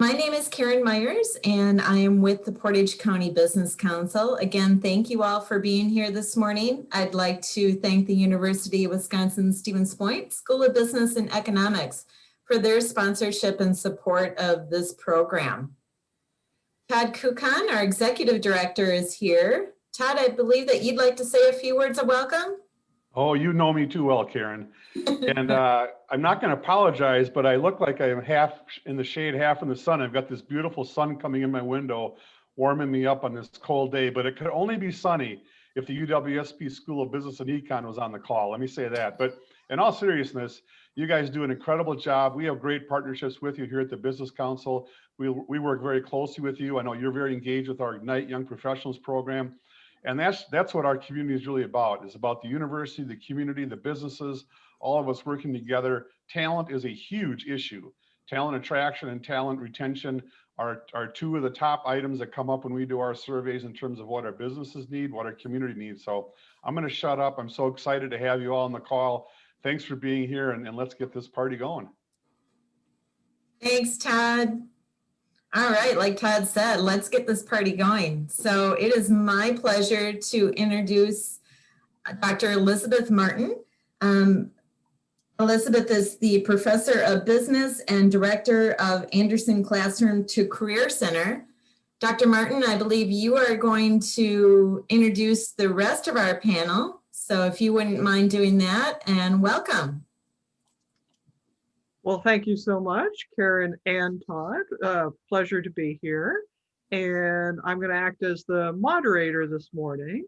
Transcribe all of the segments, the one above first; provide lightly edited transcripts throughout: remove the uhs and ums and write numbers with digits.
My name is Karen Myers, and I am with the Portage County Business Council. Again, thank you all for being here this morning. I'd like to thank the University of Wisconsin-Stevens Point School of Business and Economics for their sponsorship and support of this program. Todd Kukan, our Executive Director, is here. Todd, I believe that you'd like to say a few words of welcome. Oh, you know me too well, Karen. And I'm not going to apologize, but I look like I'm half in the shade, half in the sun. I've got this beautiful sun coming in my window, warming me up on this cold day, but it could only be sunny if the UW-SP School of Business and Econ was on the call. Let me say that. But in all seriousness, you guys do an incredible job. We have great partnerships with you here at the Business Council. We work very closely with you. I know you're very engaged with our Ignite Young Professionals program. And that's what our community is really about. It's about the university, the community, the businesses, all of us working together. Talent is a huge issue. Talent attraction and talent retention are two of the top items that come up when we do our surveys in terms of what our businesses need, what our community needs. So I'm going to shut up. I'm so excited to have you all on the call. Thanks for being here, and let's get this party going. Thanks, Todd. All right, like Todd said, let's get this party going. So it is my pleasure to introduce Dr. Elizabeth Martin. Elizabeth is the Professor of Business and Director of Anderson Classroom to Career Center. Dr. Martin, I believe you are going to introduce the rest of our panel. So if you wouldn't mind doing that, and welcome. Well, thank you so much, Karen and Todd. Pleasure to be here. And I'm going to act as the moderator this morning.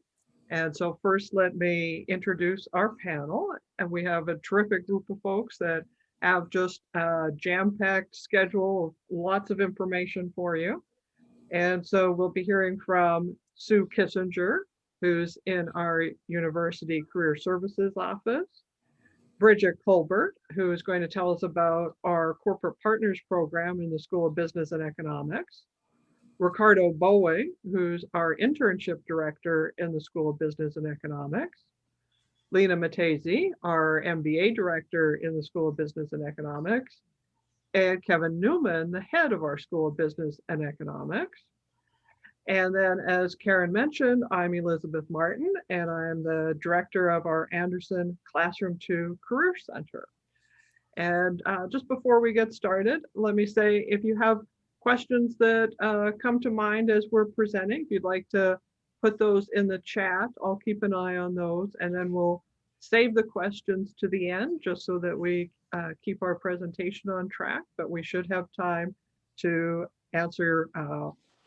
And so first, let me introduce our panel. And we have a terrific group of folks that have just a jam-packed schedule of lots of information for you. And so we'll be hearing from Sue Kissinger, who's in our University Career Services office. Bridget Culbert, who is going to tell us about our Corporate Partners program in the School of Business and Economics. Ricardo Boeing, who's our Internship Director in the School of Business and Economics. Lyna Matesi, our MBA Director in the School of Business and Economics. And Kevin Neuman, the head of our School of Business and Economics. And then, as Karen mentioned, I'm Elizabeth Martin, and I'm the director of our Anderson Classroom to Career Center. And just before we get started, let me say, if you have questions that come to mind as we're presenting, if you'd like to put those in the chat, I'll keep an eye on those, and then we'll save the questions to the end, just so that we keep our presentation on track. But we should have time to answer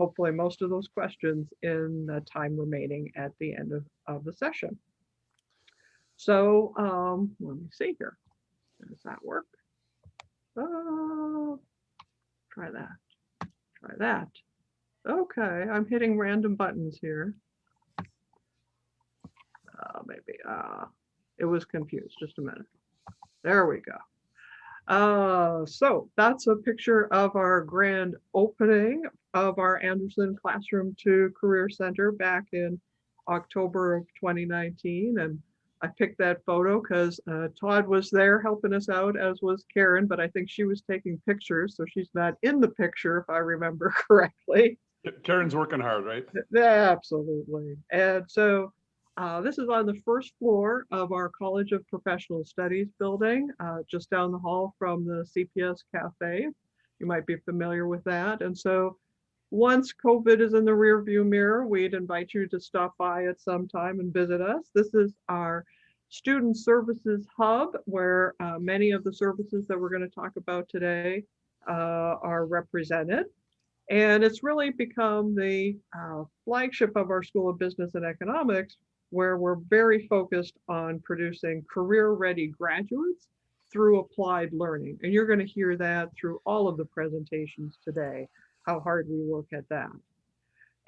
hopefully most of those questions in the time remaining at the end of the session. So let me see here. Does that work? Try that. Okay, I'm hitting random buttons here. Maybe it was confused. Just a minute. There we go. So that's a picture of our grand opening of our Anderson Classroom to Career Center back in October of 2019. And I picked that photo because Todd was there helping us out, as was Karen, but I think she was taking pictures, so she's not in the picture, if I remember correctly. Karen's working hard, right? Absolutely. And so this is on the first floor of our College of Professional Studies building, just down the hall from the CPS Cafe. You might be familiar with that. And so once COVID is in the rearview mirror, we'd invite you to stop by at some time and visit us. This is our Student Services Hub, where many of the services that we're going to talk about today are represented. And it's really become the flagship of our School of Business and Economics, where we're very focused on producing career-ready graduates through applied learning. And you're going to hear that through all of the presentations today, how hard we work at that.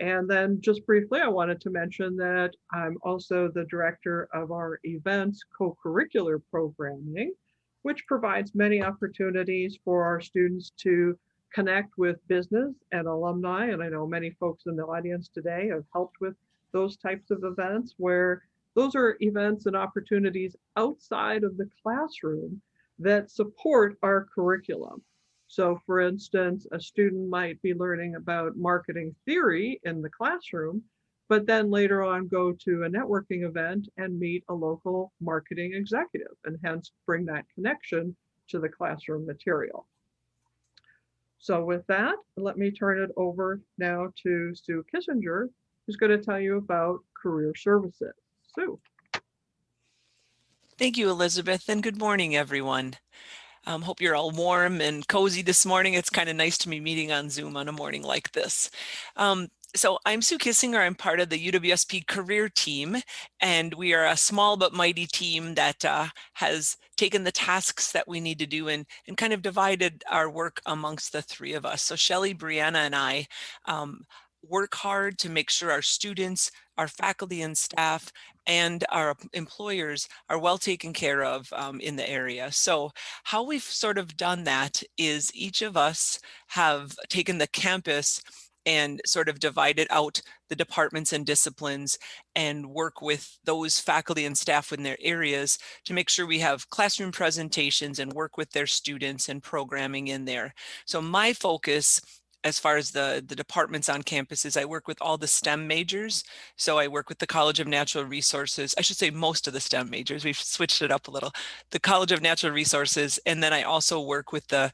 And then just briefly, I wanted to mention that I'm also the director of our events co-curricular programming, which provides many opportunities for our students to connect with business and alumni. And I know many folks in the audience today have helped with those types of events, where those are events and opportunities outside of the classroom that support our curriculum. So for instance, a student might be learning about marketing theory in the classroom, but then later on go to a networking event and meet a local marketing executive and hence bring that connection to the classroom material. So with that, let me turn it over now to Sue Kissinger, who's going to tell you about career services. Sue. Thank you, Elizabeth, and good morning, everyone. Hope you're all warm and cozy this morning. It's kind of nice to be meeting on Zoom on a morning like this. So I'm Sue Kissinger. I'm part of the UWSP career team, and we are a small but mighty team that has taken the tasks that we need to do and kind of divided our work amongst the three of us. So Shelley, Brianna, and I work hard to make sure our students, our faculty and staff, and our employers are well taken care of in the area. So how we've sort of done that is each of us have taken the campus and sort of divided out the departments and disciplines and work with those faculty and staff in their areas to make sure we have classroom presentations and work with their students and programming in there. So my focus as far as the departments on campus is I work with all the STEM majors. So I work with the College of Natural Resources. I should say most of the STEM majors. We've switched it up a little. The College of Natural Resources. And then I also work with the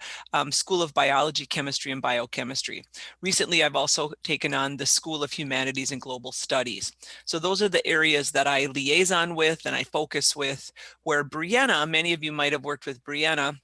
School of Biology, Chemistry, and Biochemistry. Recently, I've also taken on the School of Humanities and Global Studies. So those are the areas that I liaison with and I focus with, where Brianna, many of you might have worked with Brianna.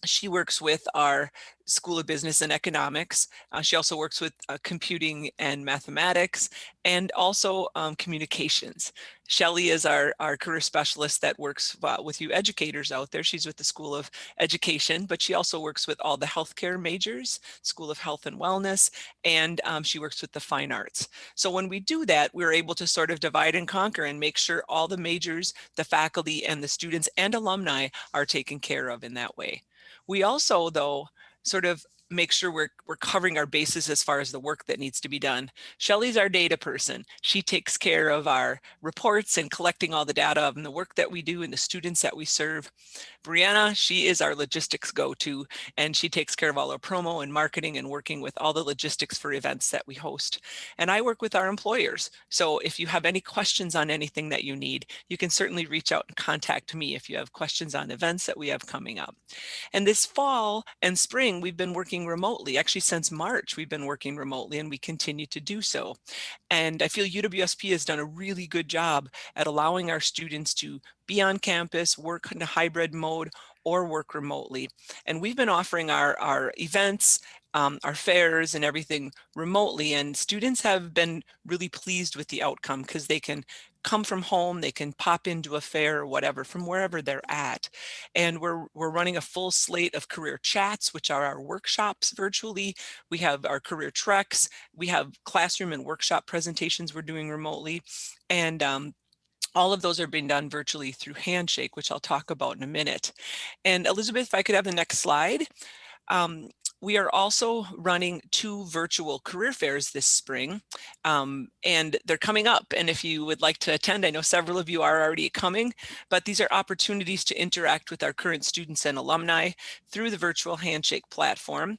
She works with our School of Business and Economics. She also works with computing and mathematics and also communications. Shelley is our career specialist that works with you educators out there. She's with the School of Education, but she also works with all the healthcare majors, School of Health and Wellness, and she works with the fine arts. So when we do that, we're able to sort of divide and conquer and make sure all the majors, the faculty, and the students and alumni are taken care of in that way. We also, though, sort of make sure we're covering our bases as far as the work that needs to be done. Shelley's our data person. She takes care of our reports and collecting all the data and the work that we do and the students that we serve. Brianna, she is our logistics go-to, and she takes care of all our promo and marketing and working with all the logistics for events that we host. And I work with our employers. So if you have any questions on anything that you need, you can certainly reach out and contact me if you have questions on events that we have coming up. And this fall and spring, we've been working remotely. Actually, since March, we've been working remotely and we continue to do so. And I feel UWSP has done a really good job at allowing our students to be on campus, work in a hybrid mode, or work remotely. And we've been offering our events, our fairs and everything remotely. And students have been really pleased with the outcome because they can come from home, they can pop into a fair or whatever from wherever they're at. And we're running a full slate of career chats, which are our workshops virtually. We have our career treks. We have classroom and workshop presentations we're doing remotely. And all of those are being done virtually through Handshake, which I'll talk about in a minute. And Elizabeth, if I could have the next slide. We are also running 2 virtual career fairs this spring, and they're coming up. And if you would like to attend, I know several of you are already coming, but these are opportunities to interact with our current students and alumni through the virtual Handshake platform.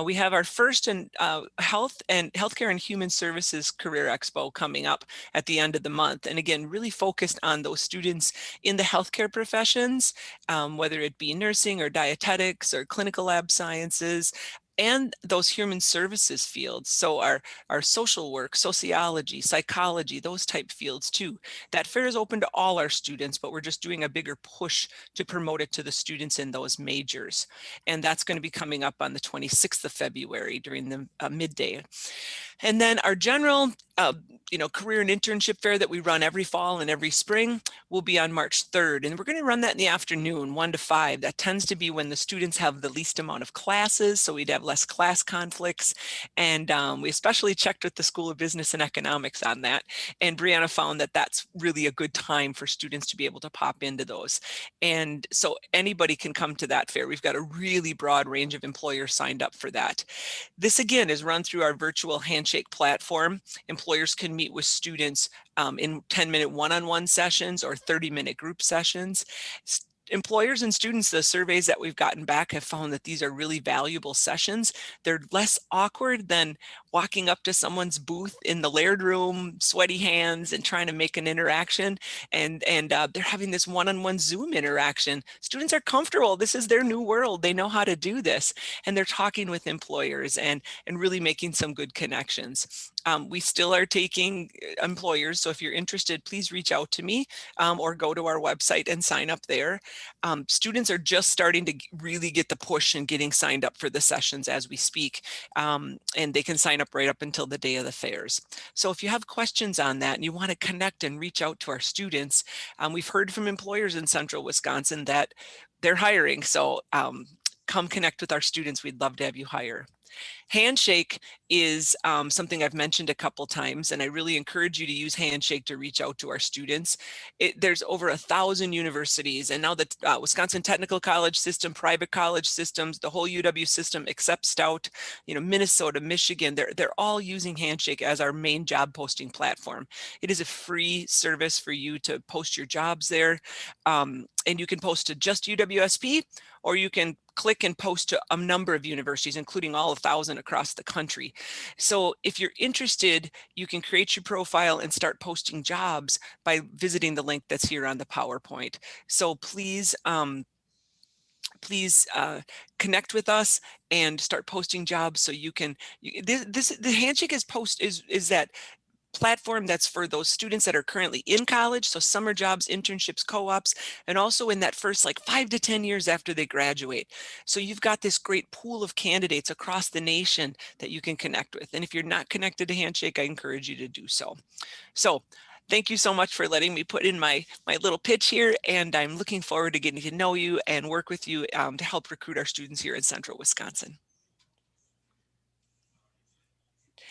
We have our first Healthcare and Human Services Career Expo coming up at the end of the month. And again, really focused on those students in the healthcare professions, whether it be nursing or dietetics or clinical lab sciences, and those human services fields. So our social work, sociology, psychology, those type fields too. That fair is open to all our students, but we're just doing a bigger push to promote it to the students in those majors. And that's going to be coming up on the 26th of February during the midday. And then our general career and internship fair that we run every fall and every spring will be on March 3rd. And we're going to run that in the afternoon, 1 to 5. That tends to be when the students have the least amount of classes, so we'd have less class conflicts. And we especially checked with the School of Business and Economics on that. And Brianna found that that's really a good time for students to be able to pop into those. And so anybody can come to that fair. We've got a really broad range of employers signed up for that. This again is run through our virtual Handshake platform. Employers can meet with students in 10-minute one-on-one sessions or 30-minute group sessions. employers and students, the surveys that we've gotten back have found that these are really valuable sessions. They're less awkward than walking up to someone's booth in the Laird room, sweaty hands, and trying to make an interaction. And they're having this one-on-one Zoom interaction. Students are comfortable. This is their new world. They know how to do this. And they're talking with employers and really making some good connections. We still are taking employers. So if you're interested, please reach out to me or go to our website and sign up there. Students are just starting to really get the push and getting signed up for the sessions as we speak. And they can sign up right up until the day of the fairs. So if you have questions on that and you want to connect and reach out to our students, we've heard from employers in Central Wisconsin that they're hiring. So come connect with our students. We'd love to have you hire. Handshake is something I've mentioned a couple times, and I really encourage you to use Handshake to reach out to our students. There's over 1,000 universities, and now the Wisconsin Technical College system, private college systems, the whole UW system except Stout, Minnesota, Michigan, they're all using Handshake as our main job posting platform. It is a free service for you to post your jobs there, and you can post to just UWSP, or you can click and post to a number of universities, including all 1,000 across the country. So if you're interested, you can create your profile and start posting jobs by visiting the link that's here on the PowerPoint. So please, connect with us and start posting jobs so you can, the Handshake is that platform that's for those students that are currently in college, so summer jobs, internships, co-ops, and also in that first 5 to 10 years after they graduate. So you've got this great pool of candidates across the nation that you can connect with. And if you're not connected to Handshake, I encourage you to do so. So thank you so much for letting me put in my little pitch here, and I'm looking forward to getting to know you and work with you to help recruit our students here in Central Wisconsin.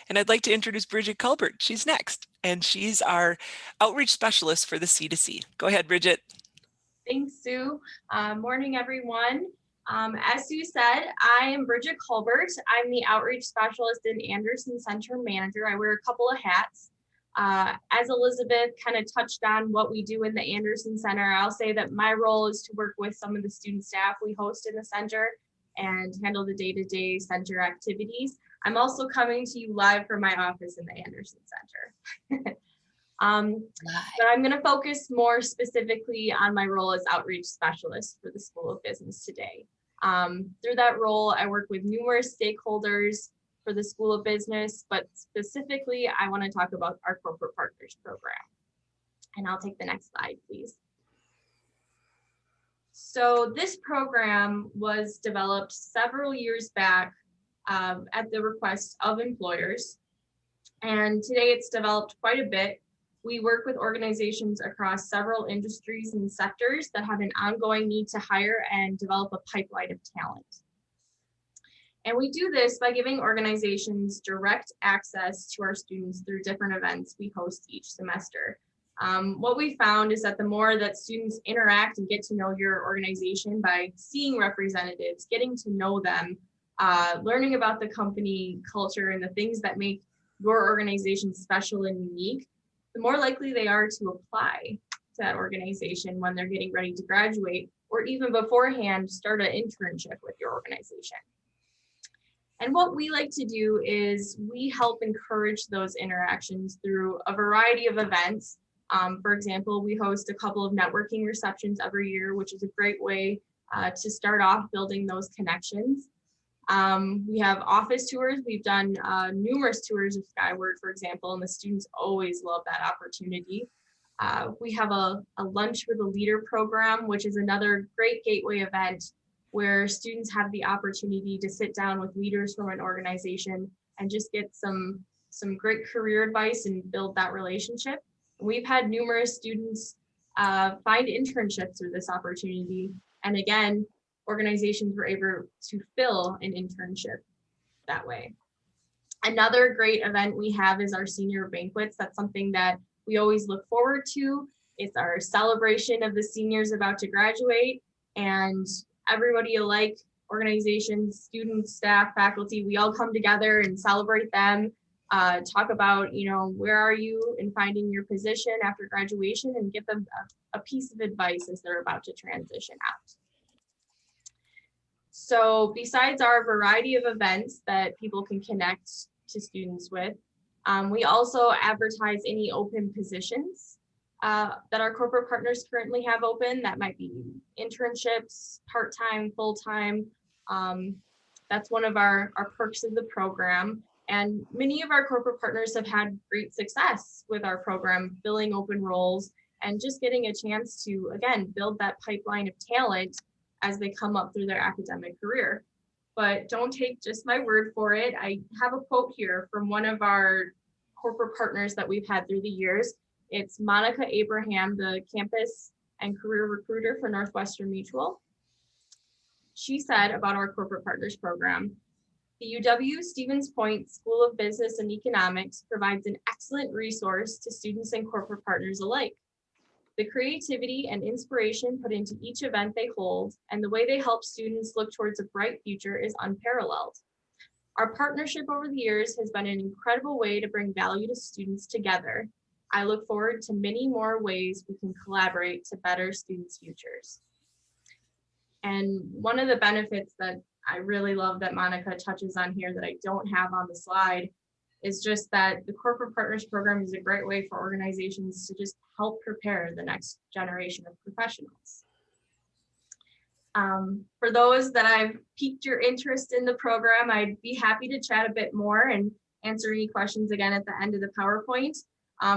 And I'd like to introduce Bridget Culbert. She's next, and she's our outreach specialist for the C2C. Go ahead, Bridget. Thanks, Sue. Morning, everyone. As Sue said, I am Bridget Culbert. I'm the outreach specialist and Anderson Center manager. I wear a couple of hats. As Elizabeth kind of touched on what we do in the Anderson Center, I'll say that my role is to work with some of the student staff we host in the center and handle the day-to-day center activities. I'm also coming to you live from my office in the Anderson Center. But I'm going to focus more specifically on my role as outreach specialist for the School of Business today. Through that role, I work with numerous stakeholders for the School of Business, but specifically, I want to talk about our Corporate Partners Program. And I'll take the next slide, please. So this program was developed several years back at the request of employers. And today it's developed quite a bit. We work with organizations across several industries and sectors that have an ongoing need to hire and develop a pipeline of talent. And we do this by giving organizations direct access to our students through different events we host each semester. What we found is that the more that students interact and get to know your organization by seeing representatives, getting to know them, learning about the company culture and the things that make your organization special and unique, the more likely they are to apply to that organization when they're getting ready to graduate, or even beforehand, start an internship with your organization. And what we like to do is we help encourage those interactions through a variety of events. For example, we host a couple of networking receptions every year, which is a great way to start off building those connections. We have office tours. We've done numerous tours of Skyward, for example, and the students always love that opportunity. We have a Lunch with a Leader program, which is another great gateway event where students have the opportunity to sit down with leaders from an organization and just get some great career advice and build that relationship. We've had numerous students find internships through this opportunity. And again, organizations were able to fill an internship that way. Another great event we have is our senior banquets. That's something that we always look forward to. It's our celebration of the seniors about to graduate, and everybody alike, organizations, students, staff, faculty, we all come together and celebrate them. talk about, where are you in finding your position after graduation, and give them a piece of advice as they're about to transition out. So besides our variety of events that people can connect to students with, we also advertise any open positions that our corporate partners currently have open. That might be internships, part-time, full-time. That's one of our perks of the program. And many of our corporate partners have had great success with our program, filling open roles and just getting a chance to, again, build that pipeline of talent as they come up through their academic career. But don't take just my word for it. I have a quote here from one of our corporate partners that we've had through the years. It's Monica Abraham, the campus and career recruiter for Northwestern Mutual. She said about our corporate partners program, the UW-Stevens Point School of Business and Economics provides an excellent resource to students and corporate partners alike. The creativity and inspiration put into each event they hold and the way they help students look towards a bright future is unparalleled. Our partnership over the years has been an incredible way to bring value to students together. I look forward to many more ways we can collaborate to better students' futures. And one of the benefits that I really love that Monica touches on here that I don't have on the slide is just that the corporate partners program is a great way for organizations to just help prepare the next generation of professionals. For those that I've piqued your interest in the program, I'd be happy to chat a bit more and answer any questions again at the end of the PowerPoint.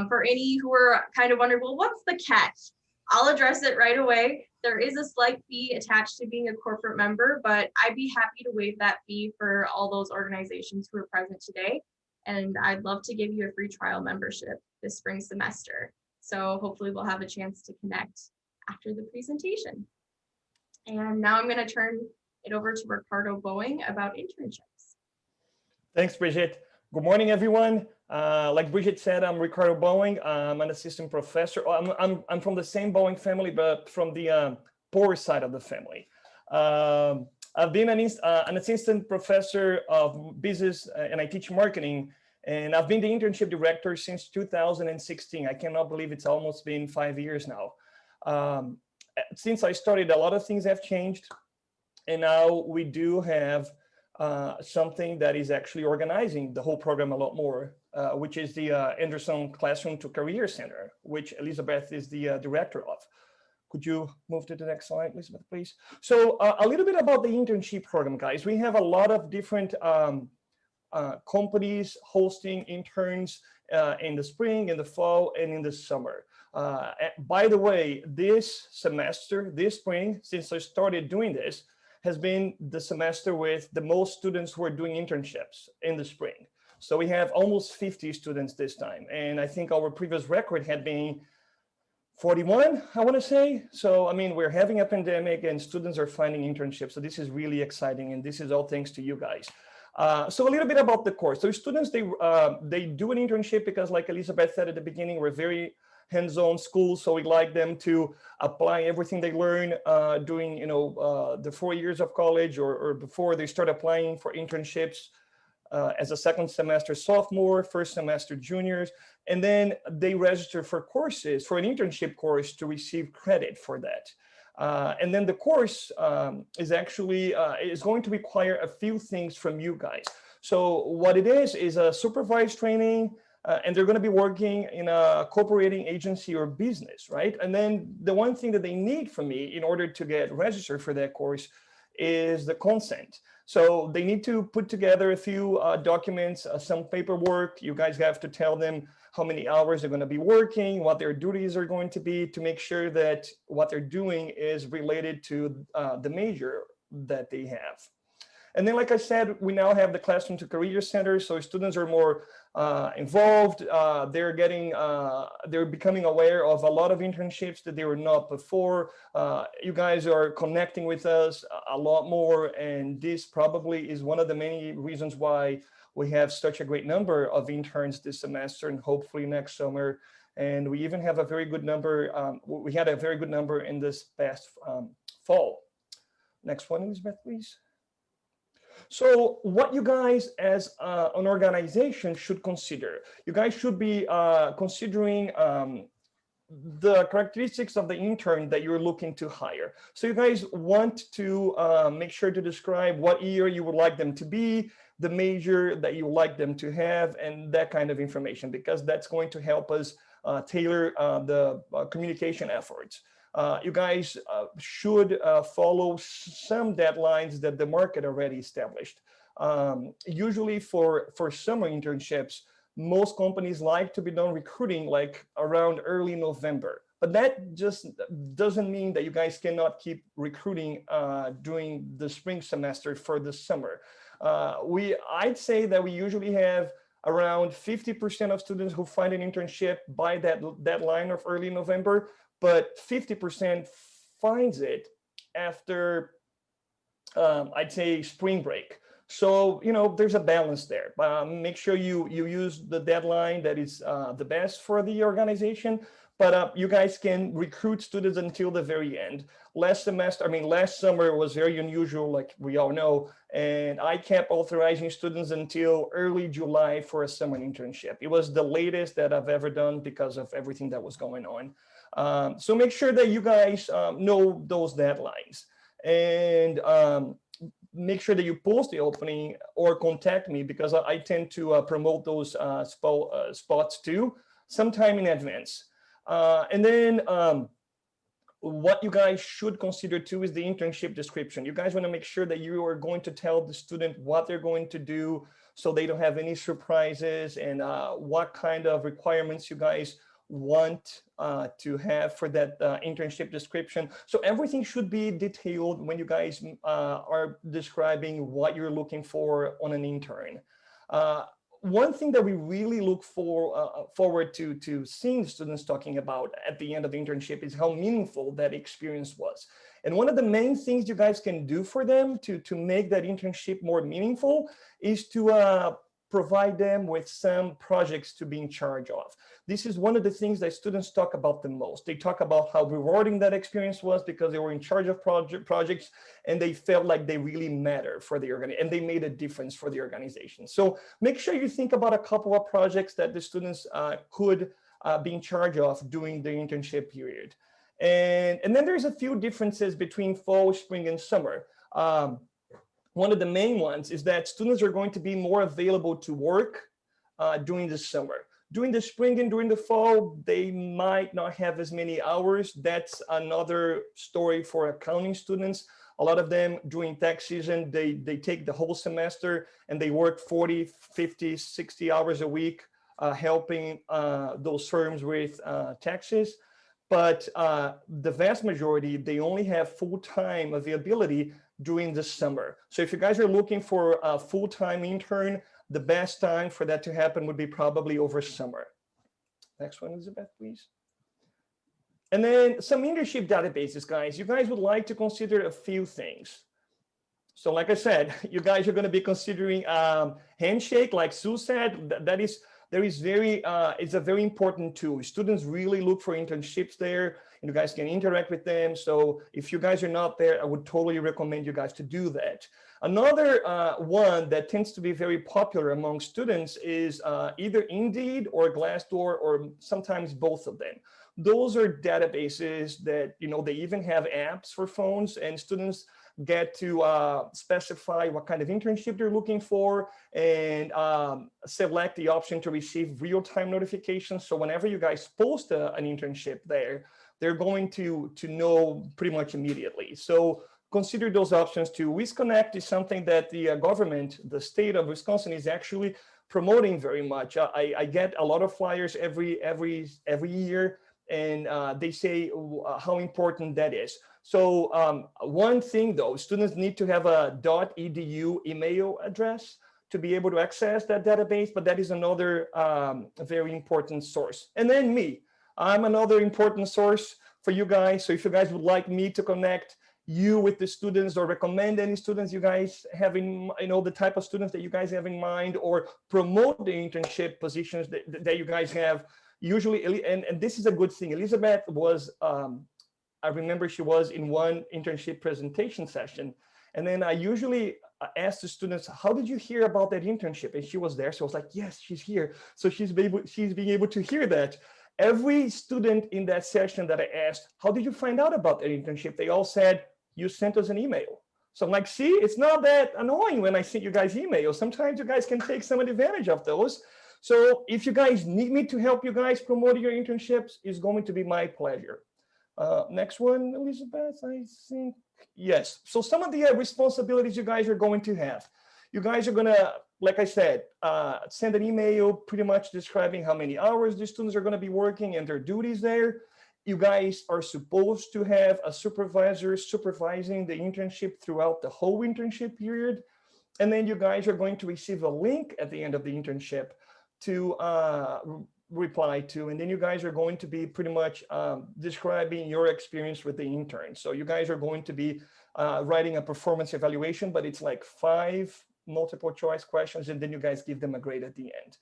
For any who are kind of wondering, well, what's the catch? I'll address it right away. There is a slight fee attached to being a corporate member, but I'd be happy to waive that fee for all those organizations who are present today. And I'd love to give you a free trial membership this spring semester. So hopefully we'll have a chance to connect after the presentation. And now I'm going to turn it over to Ricardo Boeing about internships. Thanks, Bridget. Good morning, everyone. Like Bridget said, I'm Ricardo Boeing. I'm an assistant professor. I'm from the same Boeing family, but from the poor side of the family. I've been an assistant professor of business and I teach marketing, and I've been the internship director since 2016. I cannot believe it's almost been 5 years now. Since I started, a lot of things have changed, and now we do have something that is actually organizing the whole program a lot more, which is the Anderson Classroom to Career Center, which Elizabeth is the director of. Could you move to the next slide, Elizabeth, please? So a little bit about the internship program, guys. We have a lot of different companies hosting interns in the spring, in the fall, and in the summer. By the way, this semester, this spring, since I started doing this, has been the semester with the most students who are doing internships in the spring. So we have almost 50 students this time. And I think our previous record had been 41, I want to say. So, I mean, we're having a pandemic and students are finding internships. So this is really exciting. And this is all thanks to you guys. So a little bit about the course. So students, they do an internship because, like Elizabeth said at the beginning, we're very hands-on school. So we like them to apply everything they learn during, the 4 years of college or before they start applying for internships as a second semester sophomore, first semester juniors, and then they register for courses, for an internship course to receive credit for that. And then the course is actually is going to require a few things from you guys. So what it is a supervised training, and they're going to be working in a cooperating agency or business, right? And then the one thing that they need from me in order to get registered for that course is the consent. So they need to put together a few documents, some paperwork. You guys have to tell them how many hours they're going to be working, what their duties are going to be, to make sure that what they're doing is related to the major that they have. And then, like I said, we now have the Classroom to Career Center, so students are more involved. They're becoming aware of a lot of internships that they were not before. You guys are connecting with us a lot more, and this probably is one of the many reasons why we have such a great number of interns this semester and hopefully next summer. And we even have a very good number. We had a very good number in this past fall. Next one, Elizabeth, please. So what you guys as an organization should consider, you guys should be considering the characteristics of the intern that you're looking to hire. So you guys want to make sure to describe what year you would like them to be, the major that you would like them to have, and that kind of information, because that's going to help us tailor the communication efforts. You guys should follow some deadlines that the market already established. Usually for summer internships, most companies like to be done recruiting like around early November. But that just doesn't mean that you guys cannot keep recruiting during the spring semester for the summer. I'd say that we usually have around 50% of students who find an internship by that deadline of early November, but 50% finds it after, I'd say, spring break. So, you know, there's a balance there. Make sure you use the deadline that is the best for the organization, but you guys can recruit students until the very end. Last summer was very unusual, like we all know, and I kept authorizing students until early July for a summer internship. It was the latest that I've ever done because of everything that was going on. So make sure that you guys know those deadlines, and make sure that you post the opening or contact me, because I tend to promote those spots too, sometime in advance. And then what you guys should consider too is the internship description. You guys want to make sure that you are going to tell the student what they're going to do so they don't have any surprises, and what kind of requirements you guys want to have for that internship description. So everything should be detailed when you guys are describing what you're looking for on an intern. One thing that we really look forward to seeing students talking about at the end of the internship is how meaningful that experience was. And one of the main things you guys can do for them to make that internship more meaningful is to provide them with some projects to be in charge of. This is one of the things that students talk about the most. They talk about how rewarding that experience was because they were in charge of projects and they felt like they really matter for the organization and they made a difference for the organization. So make sure you think about a couple of projects that the students could be in charge of during the internship period. And then there's a few differences between fall, spring, and summer. One of the main ones is that students are going to be more available to work during the summer. During the spring and during the fall, they might not have as many hours. That's another story for accounting students. A lot of them during tax season, they take the whole semester and they work 40, 50, 60 hours a week, helping those firms with taxes. But the vast majority, they only have full-time availability during the summer. So if you guys are looking for a full-time intern, the best time for that to happen would be probably over summer. Next one, Elizabeth, please. And then some internship databases, guys. You guys would like to consider a few things. So like I said, you guys are going to be considering Handshake, like Sue said. It's a very important tool. Students really look for internships there, and you guys can interact with them. So if you guys are not there, I would totally recommend you guys to do that. Another one that tends to be very popular among students is either Indeed or Glassdoor, or sometimes both of them. Those are databases that, you know, they even have apps for phones, and students get to specify what kind of internship they're looking for, and select the option to receive real-time notifications. So whenever you guys post an internship there, they're going to know pretty much immediately. So consider those options too. WisConnect is something that the government, the state of Wisconsin, is actually promoting very much. I get a lot of flyers every year, and they say how important that is. So one thing though, students need to have a .edu email address to be able to access that database, but that is another very important source. And then me, I'm another important source for you guys. So if you guys would like me to connect you with the students, or recommend any students you guys have in, you know, the type of students that you guys have in mind, or promote the internship positions that you guys have, usually, and this is a good thing. Elizabeth was, I remember she was in one internship presentation session, and then I usually asked the students, how did you hear about that internship? And she was there. So I was like, yes, she's here. So she's being able to hear that. Every student in that session that I asked, how did you find out about that internship? They all said, you sent us an email. So I'm like, see, it's not that annoying when I send you guys emails. Sometimes you guys can take some advantage of those. So if you guys need me to help you guys promote your internships, it's going to be my pleasure. Next one, Elizabeth, I think. Yes. So some of the responsibilities you guys are going to have. You guys are going to, like I said, send an email pretty much describing how many hours the students are going to be working and their duties there. You guys are supposed to have a supervisor supervising the internship throughout the whole internship period. And then you guys are going to receive a link at the end of the internship to reply to, and then you guys are going to be pretty much describing your experience with the intern. So you guys are going to be writing a performance evaluation, but it's like 5 multiple choice questions, and then you guys give them a grade at the end.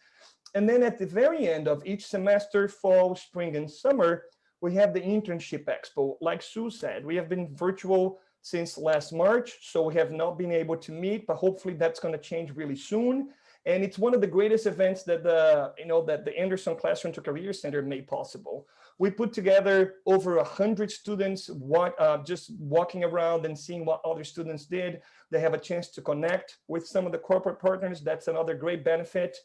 And then at the very end of each semester, fall, spring, and summer, we have the Internship Expo. Like Sue said, we have been virtual since last March, so we have not been able to meet, but hopefully that's going to change really soon. And it's one of the greatest events that the Anderson Classroom to Career Center made possible. We put together over 100 students just walking around and seeing what other students did. They have a chance to connect with some of the corporate partners. That's another great benefit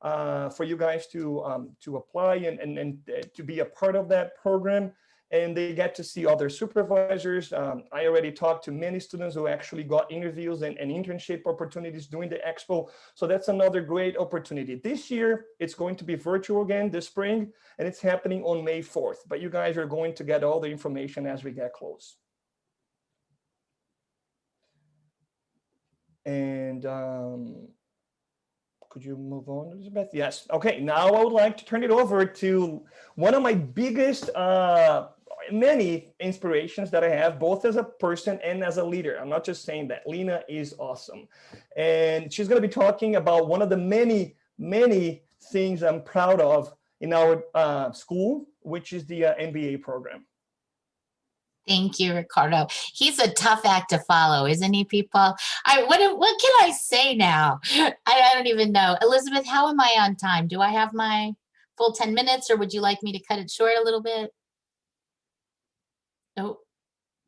for you guys to apply and to be a part of that program. And they get to see other supervisors. I already talked to many students who actually got interviews and internship opportunities during the expo. So that's another great opportunity. This year, it's going to be virtual again this spring, and it's happening on May 4th. But you guys are going to get all the information as we get close. And could you move on, Elizabeth? Yes. Okay, now I would like to turn it over to one of my biggest many inspirations that I have, both as a person and as a leader. I'm not just saying that. Lyna is awesome. And she's going to be talking about one of the many, many things I'm proud of in our school, which is the MBA program. Thank you, Ricardo. He's a tough act to follow, isn't he, people? What can I say now? I don't even know. Elizabeth, how am I on time? Do I have my full 10 minutes, or would you like me to cut it short a little bit?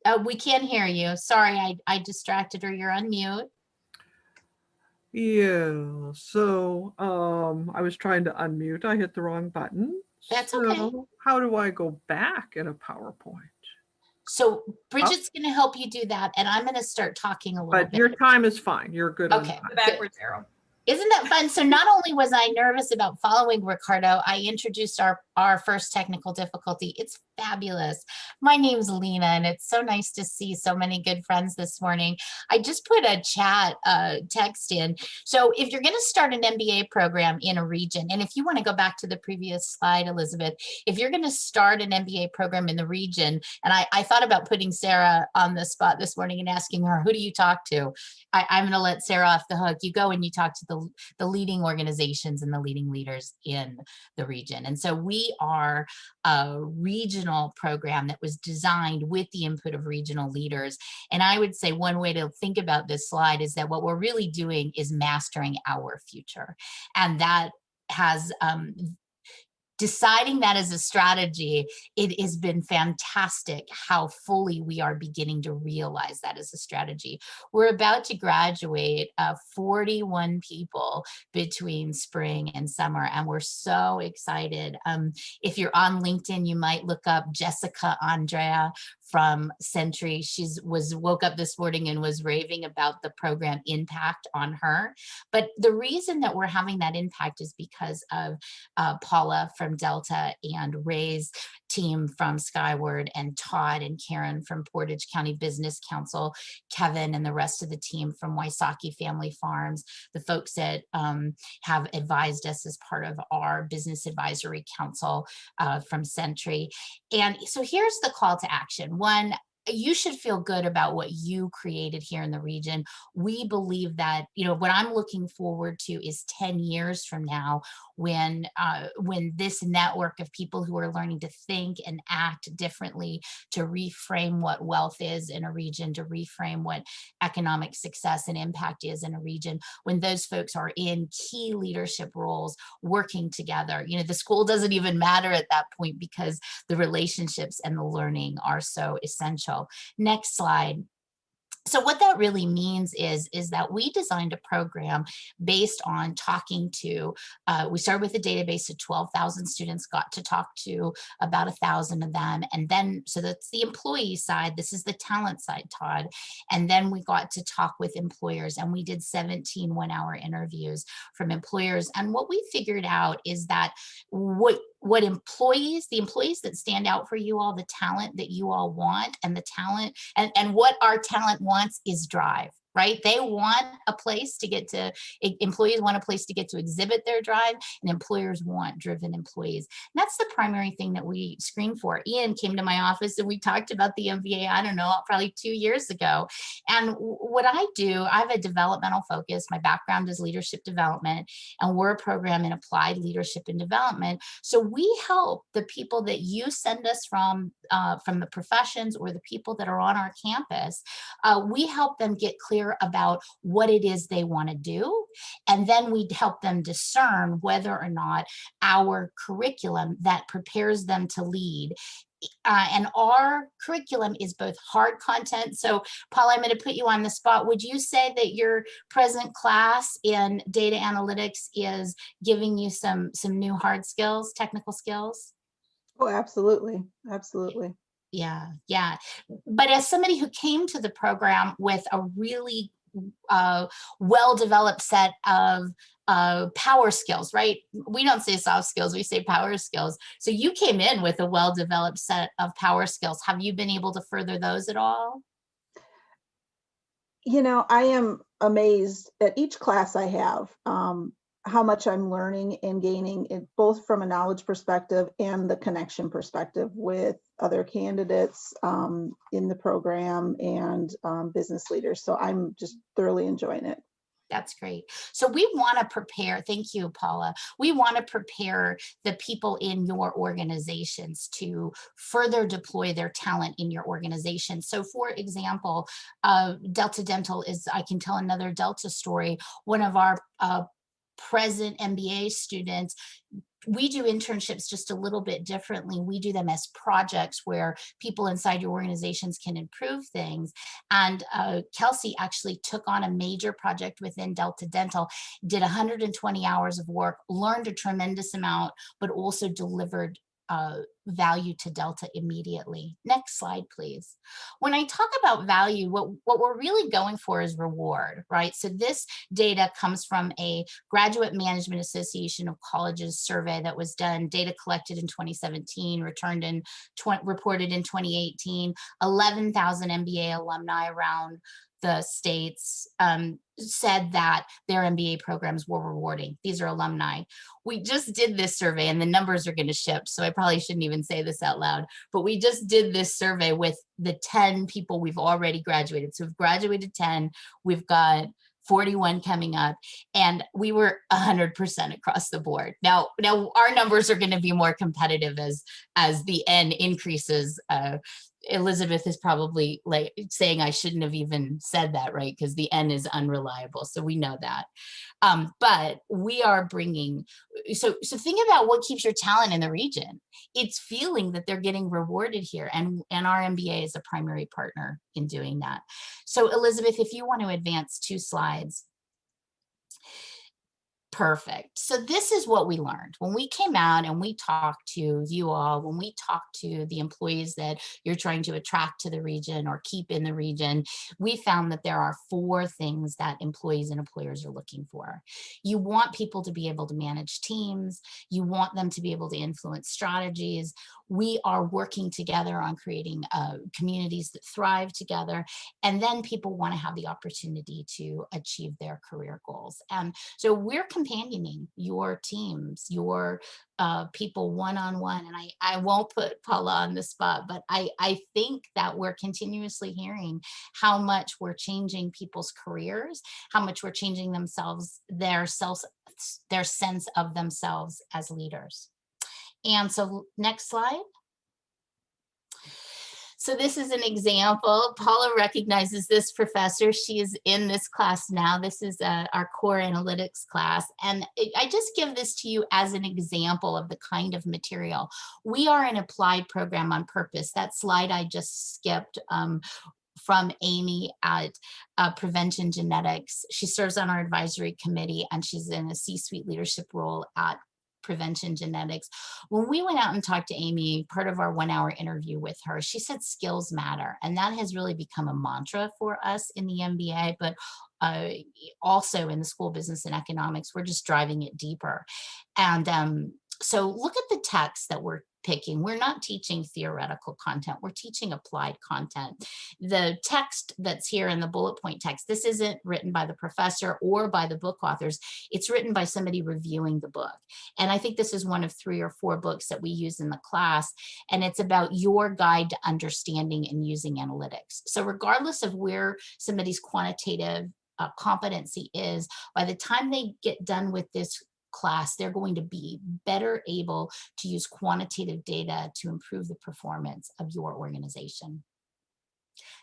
Oh, we can't hear you. Sorry, I distracted her. You're on mute. Yeah, so I was trying to unmute. I hit the wrong button. That's okay. How do I go back in a PowerPoint? So Bridget's going to help you do that, and I'm going to start talking a little bit. But your time is fine. You're good. Okay. The backwards arrow. Isn't that fun? So not only was I nervous about following Ricardo, I introduced our first technical difficulty. It's fabulous. My name's Lyna, and it's so nice to see so many good friends this morning. I just put a chat text in. So if you're going to start an MBA program in a region, and if you want to go back to the previous slide, Elizabeth, if you're going to start an MBA program in the region, and I thought about putting Sarah on the spot this morning and asking her, who do you talk to? I'm going to let Sarah off the hook. You go and you talk to the leading organizations and the leading leaders in the region. And so we are a regional program that was designed with the input of regional leaders. And I would say one way to think about this slide is that what we're really doing is mastering our future. And that has deciding that as a strategy, it has been fantastic how fully we are beginning to realize that as a strategy. We're about to graduate 41 people between spring and summer, and we're so excited. If you're on LinkedIn, you might look up Jessica Andrea from Century. She woke up this morning and was raving about the program impact on her. But the reason that we're having that impact is because of Paula from Delta and Ray's team from Skyward and Todd and Karen from Portage County Business Council, Kevin and the rest of the team from Wysocki Family Farms, the folks that have advised us as part of our Business Advisory Council from Century. And so here's the call to action. One, you should feel good about what you created here in the region. We believe that, what I'm looking forward to is 10 years from now, when this network of people who are learning to think and act differently, to reframe what wealth is in a region, to reframe what economic success and impact is in a region, when those folks are in key leadership roles working together. The school doesn't even matter at that point, because the relationships and the learning are so essential. Next slide. So what that really means is that we designed a program based on talking to, we started with a database of 12,000 students, got to talk to about 1,000 of them. And then, so that's the employee side, this is the talent side, Todd. And then we got to talk with employers, and we did 17 1-hour interviews from employers. And what we figured out is that what employees, the employees that stand out for you all, the talent that you all want, and the talent, and what our talent wants is drive, right? They want a place to get to, employees want a place to get to exhibit their drive, and employers want driven employees. And that's the primary thing that we screen for. Ian came to my office and we talked about the MBA, I don't know, probably 2 years ago. And what I do, I have a developmental focus. My background is leadership development, and we're a program in applied leadership and development. So we help the people that you send us from the professions, or the people that are on our campus. We help them get clear about what it is they want to do. And then we help them discern whether or not our curriculum that prepares them to lead, and our curriculum is both hard content. So Paul, I'm going to put you on the spot. Would you say that your present class in data analytics is giving you some new hard skills, technical skills? Oh, absolutely. Absolutely. Yeah. But as somebody who came to the program with a really well-developed set of power skills, right? We don't say soft skills, we say power skills. So you came in with a well-developed set of power skills. Have you been able to further those at all? I am amazed at each class I have, how much I'm learning and gaining, both from a knowledge perspective and the connection perspective with other candidates in the program and business leaders. So I'm just thoroughly enjoying it. That's great. So we want to prepare, thank you, Paula. We want to prepare the people in your organizations to further deploy their talent in your organization. So for example, Delta Dental is, I can tell another Delta story. One of our present MBA students, we do internships just a little bit differently. We do them as projects where people inside your organizations can improve things. And Kelsey actually took on a major project within Delta Dental, did 120 hours of work, learned a tremendous amount, but also delivered value to Delta immediately. Next slide, please. When I talk about value, what we're really going for is reward, right? So this data comes from a Graduate Management Association of Colleges survey that was done, data collected in 2017, reported in 2018, 11,000 MBA alumni around the states said that their MBA programs were rewarding. These are alumni. We just did this survey, and the numbers are going to ship, so I probably shouldn't even say this out loud, but we just did this survey with the 10 people we've already graduated. So we've graduated 10, we've got 41 coming up, and we were 100% across the board. Now our numbers are going to be more competitive as the N increases. Elizabeth is probably like saying I shouldn't have even said that, right? Because the N is unreliable. So we know that. But we are bringing, so think about what keeps your talent in the region. It's feeling that they're getting rewarded here. And our MBA is a primary partner in doing that. So Elizabeth, if you want to advance 2 slides. Perfect. So this is what we learned when we came out and we talked to you all, when we talked to the employees that you're trying to attract to the region or keep in the region. We found that there are 4 things that employees and employers are looking for. You want people to be able to manage teams. You want them to be able to influence strategies. We are working together on creating communities that thrive together. And then people want to have the opportunity to achieve their career goals. And so we're companioning your teams, your people one-on-one. And I won't put Paula on the spot, but I think that we're continuously hearing how much we're changing people's careers, how much we're changing themselves, their sense of themselves as leaders. And so next slide. So this is an example. Paula recognizes this professor. She is in this class now. This is our core analytics class. And I just give this to you as an example of the kind of material. We are an applied program on purpose. That slide I just skipped from Amy at Prevention Genetics. She serves on our advisory committee and she's in a C-suite leadership role at Prevention Genetics. When we went out and talked to Amy, part of our 1-hour interview with her, she said skills matter. And that has really become a mantra for us in the MBA, but also in the School of Business and Economics, we're just driving it deeper. And so look at the text that we're picking. We're not teaching theoretical content. We're teaching applied content. The text that's here in the bullet point text, this isn't written by the professor or by the book authors. It's written by somebody reviewing the book. And I think this is one of 3 or 4 books that we use in the class. And it's about your guide to understanding and using analytics. So regardless of where somebody's quantitative competency is, by the time they get done with this class, they're going to be better able to use quantitative data to improve the performance of your organization.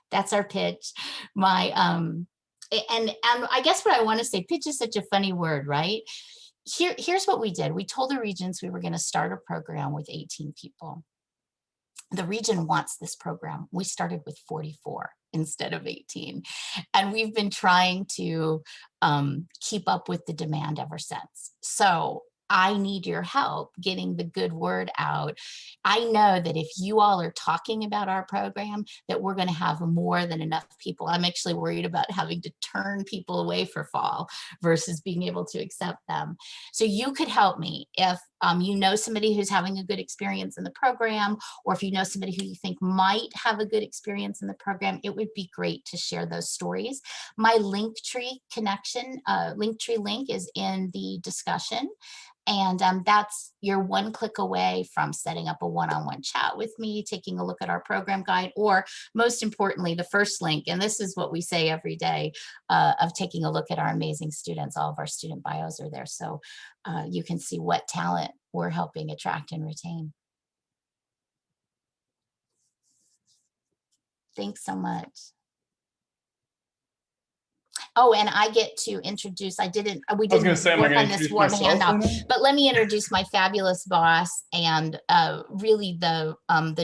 That's our pitch. And I guess what I want to say, pitch is such a funny word, right? Here's what we did. We told the regions we were going to start a program with 18 people. The region wants this program. We started with 44 instead of 18. And we've been trying to keep up with the demand ever since. So I need your help getting the good word out. I know that if you all are talking about our program, that we're going to have more than enough people. I'm actually worried about having to turn people away for fall versus being able to accept them. So you could help me if you know somebody who's having a good experience in the program, or if you know somebody who you think might have a good experience in the program, it would be great to share those stories. My Linktree connection, Linktree link is in the discussion. And that's you're 1 click away from setting up a one-on-one chat with me, taking a look at our program guide, or most importantly, the first link, and this is what we say every day, of taking a look at our amazing students. All of our student bios are there. So you can see what talent we're helping attract and retain. Thanks so much. Oh, and I get to introduce, we didn't work on this warm handout, but let me introduce my fabulous boss and really the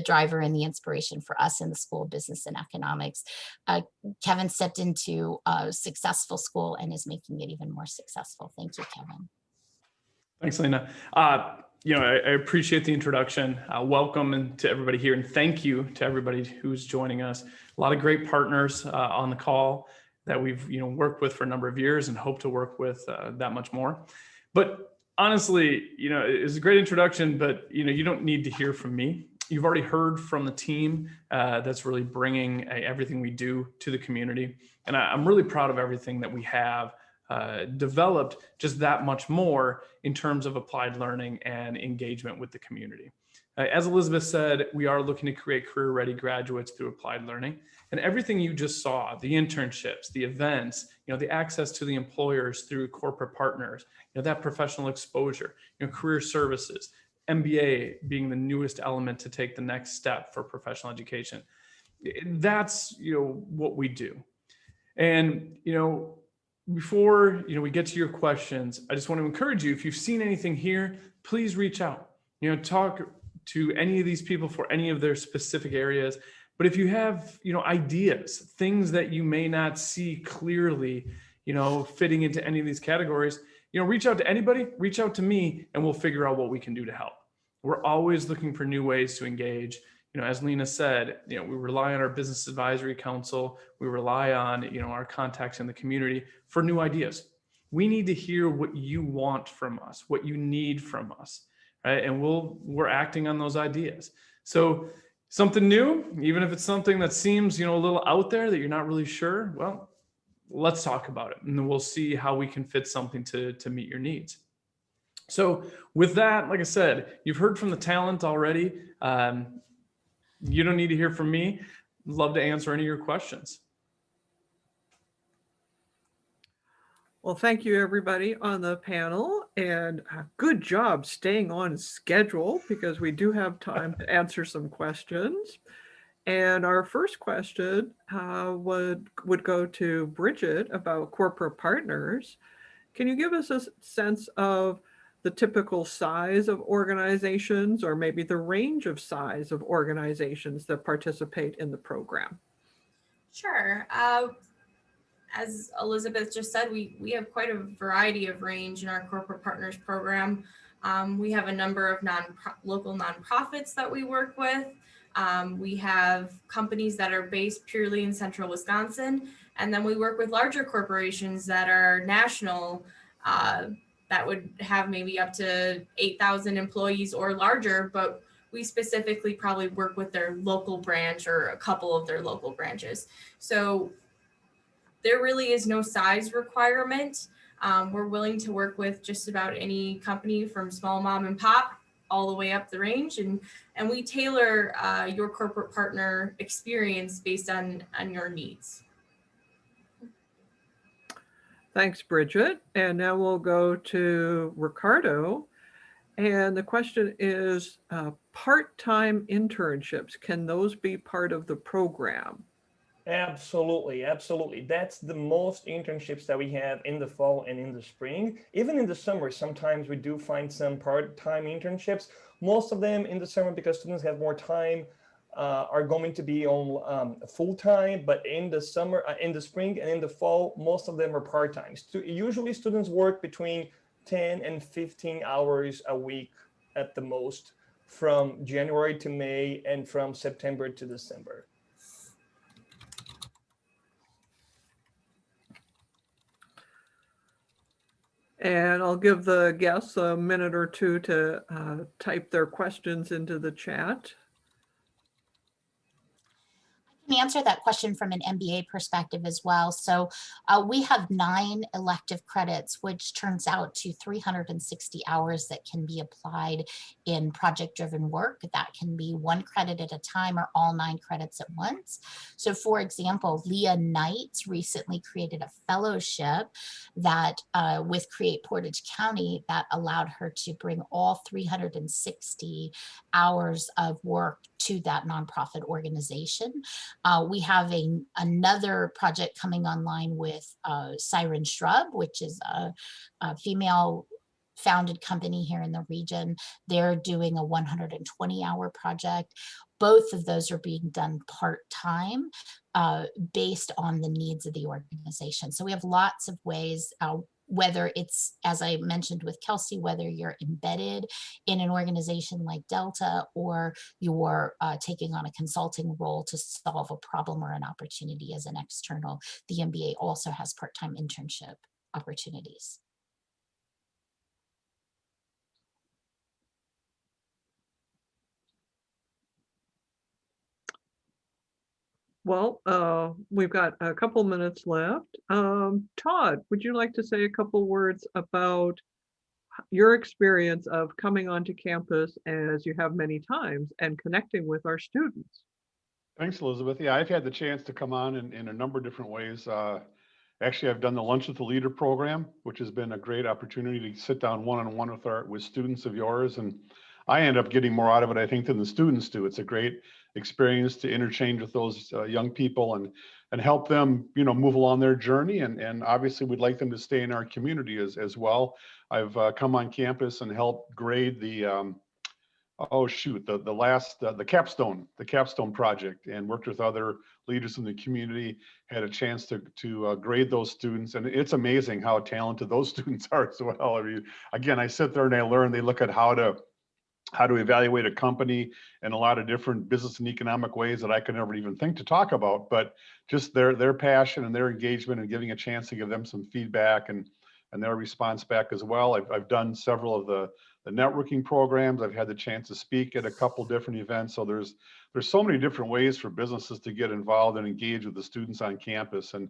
driver and the inspiration for us in the School of Business and Economics. Kevin stepped into a successful school and is making it even more successful. Thank you, Kevin. Thanks, Lyna. I appreciate the introduction. Welcome to everybody here, and thank you to everybody who's joining us. A lot of great partners on the call that we've worked with for a number of years and hope to work with that much more. But honestly, it's a great introduction, but you don't need to hear from me. You've already heard from the team that's really bringing everything we do to the community. And I'm really proud of everything that we have developed, just that much more in terms of applied learning and engagement with the community. As Elizabeth said, we are looking to create career-ready graduates through applied learning. And everything you just saw, the internships, the events, the access to the employers through corporate partners, that professional exposure, career services, MBA being the newest element to take the next step for professional education. That's, what we do. And, before, we get to your questions, I just want to encourage you, if you've seen anything here, please reach out, talk to any of these people for any of their specific areas. But if you have, ideas, things that you may not see clearly, fitting into any of these categories, reach out to anybody, reach out to me, and we'll figure out what we can do to help. We're always looking for new ways to engage. As Lyna said, we rely on our business advisory council. We rely on, our contacts in the community for new ideas. We need to hear what you want from us, what you need from us, right? And we're acting on those ideas. So something new, even if it's something that seems, a little out there that you're not really sure, well, let's talk about it, and then we'll see how we can fit something to meet your needs. So with that, like I said, you've heard from the talent already. You don't need to hear from me. Love to answer any of your questions. Well, thank you everybody on the panel, and good job staying on schedule because we do have time to answer some questions. And our first question would go to Bridget about corporate partners. Can you give us a sense of the typical size of organizations, or maybe the range of size of organizations that participate in the program? Sure. As Elizabeth just said, we have quite a variety of range in our corporate partners program. We have a number of local nonprofits that we work with. We have companies that are based purely in central Wisconsin, and then we work with larger corporations that are national, that would have maybe up to 8,000 employees or larger, but we specifically probably work with their local branch or a couple of their local branches. So there really is no size requirement. We're willing to work with just about any company from small mom and pop all the way up the range, and we tailor your corporate partner experience based on your needs. Thanks, Bridget. And now we'll go to Ricardo. And the question is, part-time internships, can those be part of the program? Absolutely, absolutely. That's the most internships that we have in the fall and in the spring. Even in the summer, sometimes we do find some part-time internships. Most of them in the summer, because students have more time, are going to be on full-time, but in the summer, in the spring and in the fall, most of them are part-time. Usually students work between 10 and 15 hours a week at the most, from January to May and from September to December. And I'll give the guests a minute or two to type their questions into the chat. I can answer that question from an MBA perspective as well. So we have 9 elective credits, which turns out to 360 hours that can be applied in project-driven work. That can be 1 credit at a time or all 9 credits at once. So for example, Leah Knight recently created a fellowship that with Create Portage County that allowed her to bring all 360 hours of work to that nonprofit organization. We have another project coming online with Siren Shrub, which is a female founded company here in the region. They're doing a 120-hour project. Both of those are being done part-time based on the needs of the organization. So we have lots of ways, whether it's, as I mentioned with Kelsey, whether you're embedded in an organization like Delta or you're taking on a consulting role to solve a problem or an opportunity as an external, the MBA also has part-time internship opportunities. Well, we've got a couple minutes left. Todd, would you like to say a couple words about your experience of coming onto campus, as you have many times, and connecting with our students? Thanks, Elizabeth. Yeah, I've had the chance to come on in a number of different ways. Actually, I've done the Lunch with the Leader program, which has been a great opportunity to sit down one-on-one with students of yours. And I end up getting more out of it, I think, than the students do. It's a great experience to interchange with those young people and help them, move along their journey. And obviously, we'd like them to stay in our community as well. I've come on campus and helped grade the the Capstone Project, and worked with other leaders in the community, had a chance to grade those students. And it's amazing how talented those students are as well. I mean, again, I sit there and I learn. They look at how to evaluate a company in a lot of different business and economic ways that I could never even think to talk about, but just their passion and their engagement and giving a chance to give them some feedback and their response back as well. I've done several of the networking programs. I've had the chance to speak at a couple different events. So there's there's so many different ways for businesses to get involved and engage with the students on campus. And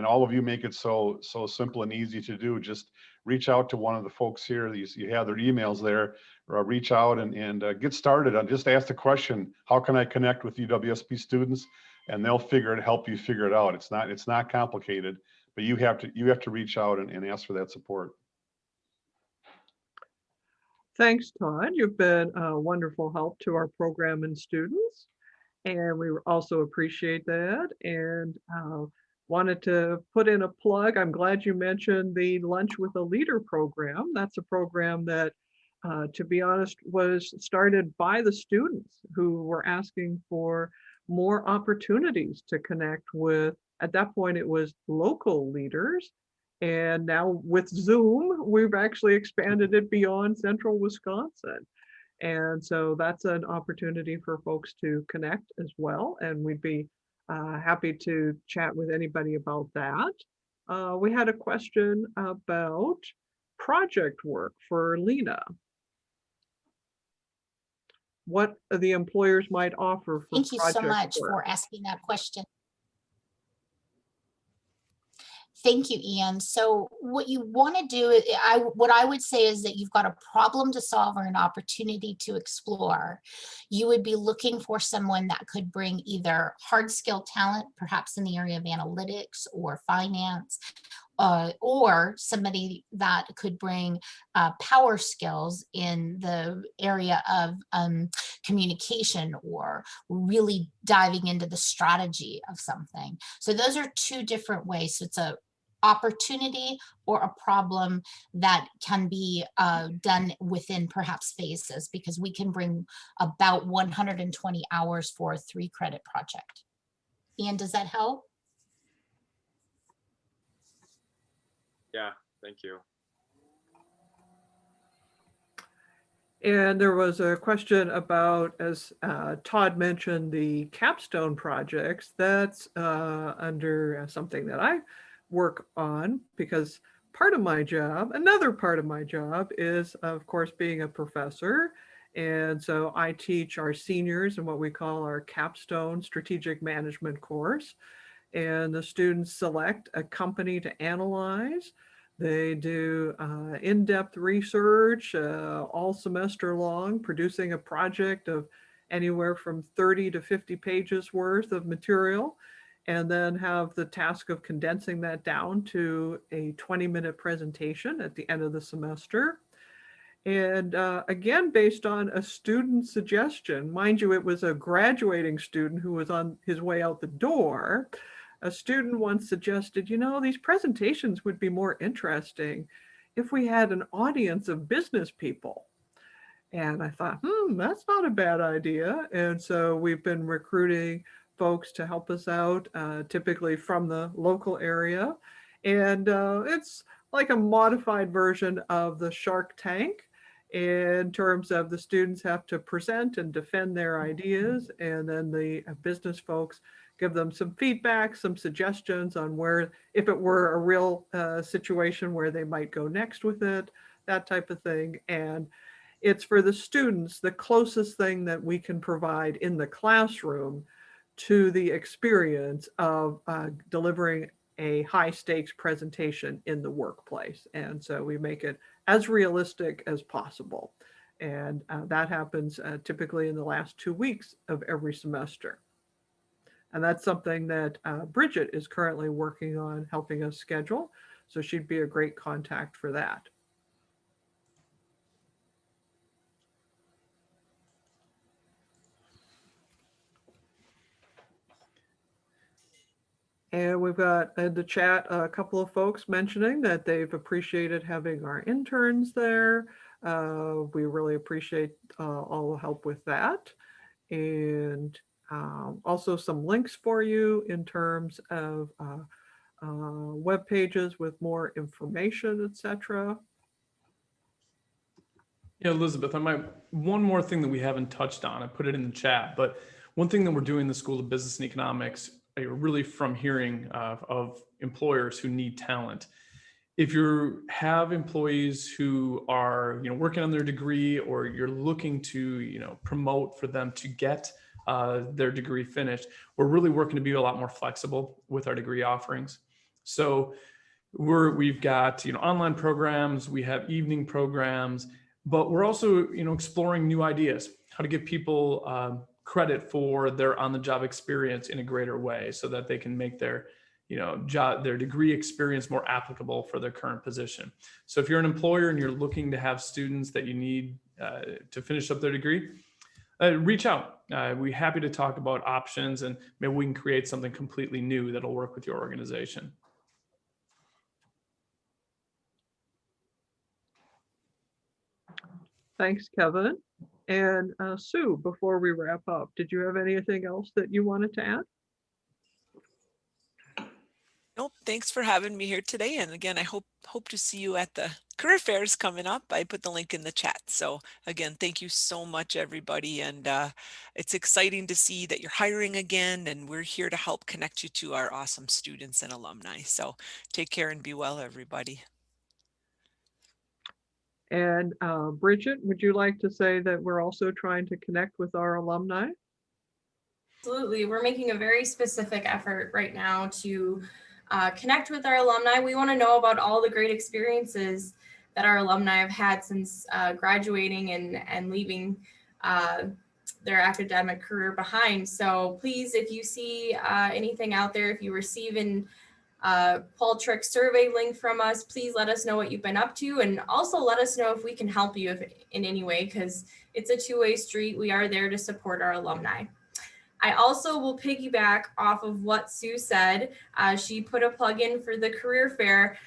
all of you make it so simple and easy to do. Just reach out to one of the folks here. You have their emails there. Reach out and get started on, just ask the question, how can I connect with UWSP students? And they'll help you figure it out. It's not complicated, but you have to reach out and ask for that support. Thanks, Todd. You've been a wonderful help to our program and students, and we also appreciate that. And wanted to put in a plug. I'm glad you mentioned the Lunch with a Leader program. That's a program that, to be honest, was started by the students who were asking for more opportunities to connect with, at that point, it was local leaders. And now with Zoom, we've actually expanded it beyond central Wisconsin. And so that's an opportunity for folks to connect as well. And we'd be happy to chat with anybody about that. We had a question about project work for Lyna. What the employers might offer for Thank you so much work. for asking that question. Thank you, Ian. So what you want to do, what I would say is that you've got a problem to solve or an opportunity to explore. You would be looking for someone that could bring either hard skill talent, perhaps in the area of analytics or finance, or somebody that could bring power skills in the area of communication or really diving into the strategy of something. So those are two different ways. So it's a opportunity or a problem that can be done within perhaps phases, because we can bring about 120 hours for a 3-credit project. Ian, does that help? Yeah, thank you. And there was a question about, as Todd mentioned, the Capstone Projects. That's under something that I work on, because another part of my job is, of course, being a professor. And so I teach our seniors in what we call our Capstone Strategic Management course. And the students select a company to analyze. They do in-depth research all semester long, producing a project of anywhere from 30 to 50 pages worth of material, and then have the task of condensing that down to a 20-minute presentation at the end of the semester. And again, based on a student suggestion, mind you, it was a graduating student who was on his way out the door. A student once suggested, these presentations would be more interesting if we had an audience of business people. And I thought, that's not a bad idea. And so we've been recruiting folks to help us out, typically from the local area. And it's like a modified version of the Shark Tank, in terms of the students have to present and defend their ideas, and then the business folks give them some feedback, some suggestions on where, if it were a real situation, where they might go next with it, that type of thing. And it's for the students, the closest thing that we can provide in the classroom to the experience of delivering a high stakes presentation in the workplace. And so we make it as realistic as possible. And that happens typically in the last 2 weeks of every semester. And that's something that Bridget is currently working on helping us schedule. So she'd be a great contact for that. And we've got in the chat a couple of folks mentioning that they've appreciated having our interns there. We really appreciate all the help with that. And also some links for you in terms of web pages with more information, etc. Yeah, Elizabeth, one more thing that we haven't touched on, I put it in the chat, but one thing that we're doing in the School of Business and Economics, really from hearing of employers who need talent. If you have employees who are working on their degree, or you're looking to promote for them to get their degree finished. We're really working to be a lot more flexible with our degree offerings. So we've got, online programs, we have evening programs, but we're also, exploring new ideas, how to give people credit for their on-the-job experience in a greater way so that they can make their their degree experience more applicable for their current position. So if you're an employer and you're looking to have students that you need to finish up their degree, reach out. We're happy to talk about options, and maybe we can create something completely new that'll work with your organization. Thanks, Kevin. And Sue, before we wrap up, did you have anything else that you wanted to add? Nope, thanks for having me here today. And again, I hope to see you at the career fairs coming up. I put the link in the chat. So again, thank you so much, everybody. And it's exciting to see that you're hiring again, and we're here to help connect you to our awesome students and alumni. So take care and be well, everybody. And Bridget, would you like to say that we're also trying to connect with our alumni? Absolutely. We're making a very specific effort right now to connect with our alumni. We want to know about all the great experiences that our alumni have had since graduating and leaving their academic career behind. So please, if you see anything out there, if you receive an Qualtrics survey link from us, please let us know what you've been up to, and also let us know if we can help you in any way, because it's a two-way street. We are there to support our alumni. I also will piggyback off of what Sue said. She put a plug in for the career fair.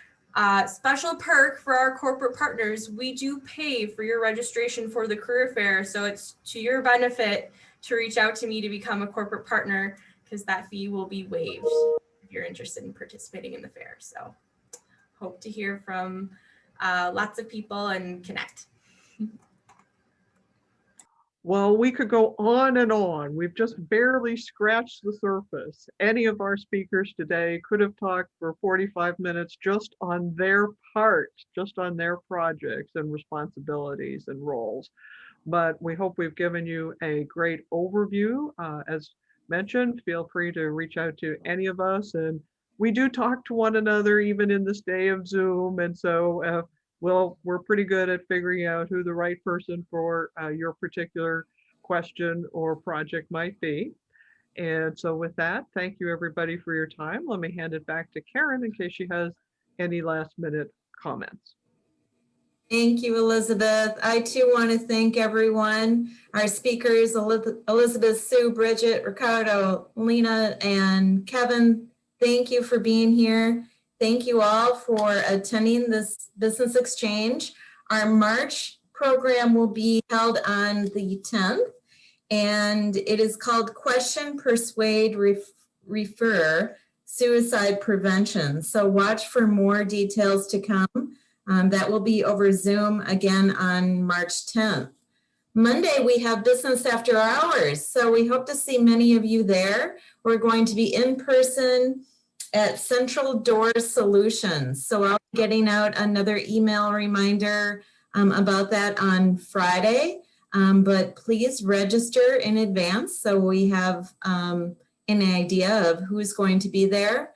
Special perk for our corporate partners. We do pay for your registration for the career fair, so it's to your benefit to reach out to me to become a corporate partner, because that fee will be waived if you're interested in participating in the fair. So hope to hear from lots of people and connect. Well, we could go on and on. We've just barely scratched the surface. Any of our speakers today could have talked for 45 minutes just on their part, just on their projects and responsibilities and roles. But we hope we've given you a great overview. As mentioned, feel free to reach out to any of us. And we do talk to one another even in this day of Zoom. And so we're pretty good at figuring out who the right person for your particular question or project might be. And so with that, thank you everybody for your time. Let me hand it back to Karen in case she has any last minute comments. Thank you, Elizabeth. I too want to thank everyone, our speakers, Elizabeth, Sue, Bridget, Ricardo, Lyna, and Kevin. Thank you for being here. Thank you all for attending this business exchange. Our March program will be held on the 10th, and it is called Question, Persuade, Refer, Suicide Prevention. So watch for more details to come. That will be over Zoom again on March 10th. Monday, we have Business After Hours. So we hope to see many of you there. We're going to be in person at Central Door Solutions. So I'll be getting out another email reminder about that on Friday. But please register in advance so we have an idea of who's going to be there.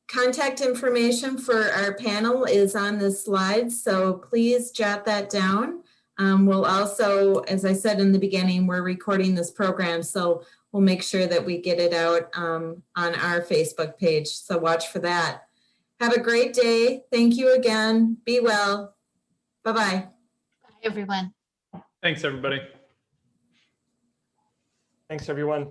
Contact information for our panel is on this slide, so please jot that down. We'll also, as I said in the beginning, we're recording this program, so we'll make sure that we get it out on our Facebook page, so watch for that. Have a great day. Thank you again. Be well. Bye-bye. Bye, everyone. Thanks, everybody. Thanks, everyone.